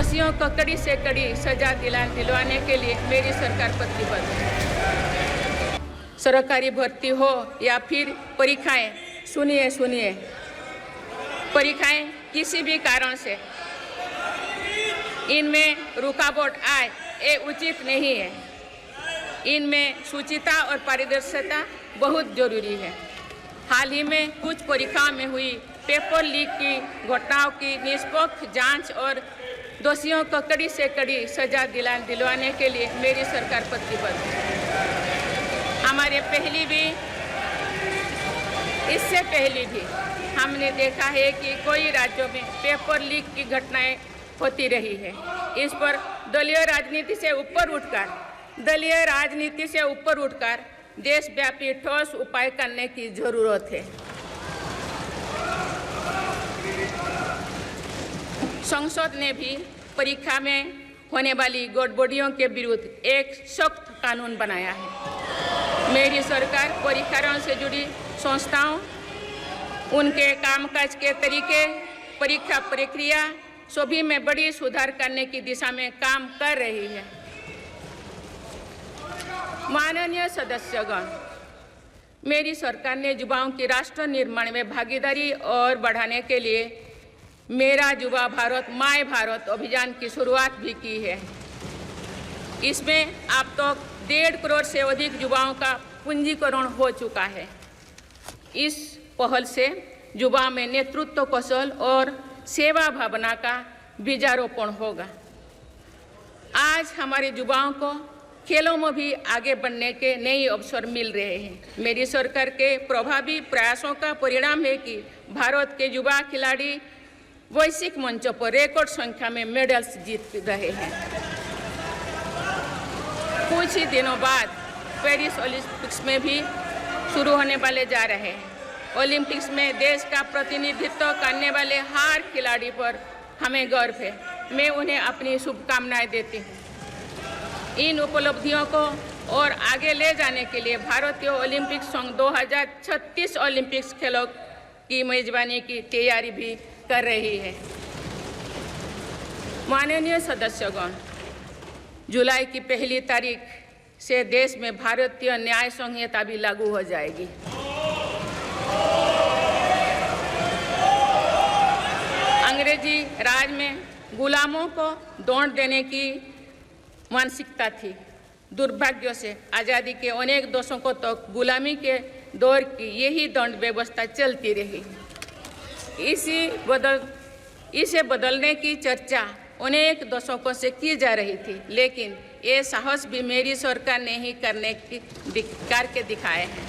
दोषियों को कड़ी से कड़ी सजा दिलवाने के लिए मेरी सरकार प्रतिबद्ध है। सरकारी भर्ती हो या फिर परीक्षाएं, सुनिए, परीक्षाएं किसी भी कारण से इनमें रुकावट आए ये उचित नहीं है। इनमें शुचिता और पारदर्शिता बहुत जरूरी है। हाल ही में कुछ परीक्षाओं में हुई पेपर लीक की घटनाओं की निष्पक्ष जांच और दोषियों को कड़ी से कड़ी सजा दिलवाने के लिए मेरी सरकार प्रतिबद्ध है। हमारे इससे पहले भी हमने देखा है कि कई राज्यों में पेपर लीक की घटनाएं होती रही है। इस पर दलीय राजनीति से ऊपर उठकर देशव्यापी ठोस उपाय करने की जरूरत है। संसद ने भी परीक्षा में होने वाली गड़बड़ियों के विरुद्ध एक सख्त कानून बनाया है। मेरी सरकार परीक्षाओं से जुड़ी संस्थाओं, उनके कामकाज के तरीके, परीक्षा प्रक्रिया सभी में बड़ी सुधार करने की दिशा में काम कर रही है। माननीय सदस्यगण, मेरी सरकार ने युवाओं की राष्ट्र निर्माण में भागीदारी और बढ़ाने के लिए मेरा युवा भारत माय भारत अभियान की शुरुआत भी की है। इसमें अब तक 1.5 करोड़ से अधिक युवाओं का पंजीकरण हो चुका है। इस पहल से युवाओं में नेतृत्व कौशल और सेवा भावना का बीजारोपण होगा। आज हमारे युवाओं को खेलों में भी आगे बढ़ने के नए अवसर मिल रहे हैं। मेरी सरकार के प्रभावी प्रयासों का परिणाम है कि भारत के युवा खिलाड़ी वैश्विक मंचों पर रिकॉर्ड संख्या में मेडल्स जीत रहे हैं। कुछ ही दिनों बाद पेरिस ओलंपिक्स में भी शुरू होने वाले जा रहे हैं। ओलंपिक्स में देश का प्रतिनिधित्व करने वाले हर खिलाड़ी पर हमें गर्व है। मैं उन्हें अपनी शुभकामनाएं देती हूँ। इन उपलब्धियों को और आगे ले जाने के लिए भारतीय ओलंपिक संघ 2036 ओलंपिक्स खेलों की मेजबानी की तैयारी भी कर रही है। माननीय सदस्यगण, जुलाई की 1 तारीख से देश में भारतीय न्याय संहिता भी लागू हो जाएगी। अंग्रेजी राज में गुलामों को दौड़ देने की मानसिकता थी। दुर्भाग्य से आज़ादी के अनेक दशकों तक गुलामी के दौर की यही दंड व्यवस्था चलती रही। इसे बदलने की चर्चा अनेक दशकों से की जा रही थी, लेकिन ये साहस भी मेरी सरकार ने ही करके दिखाए हैं।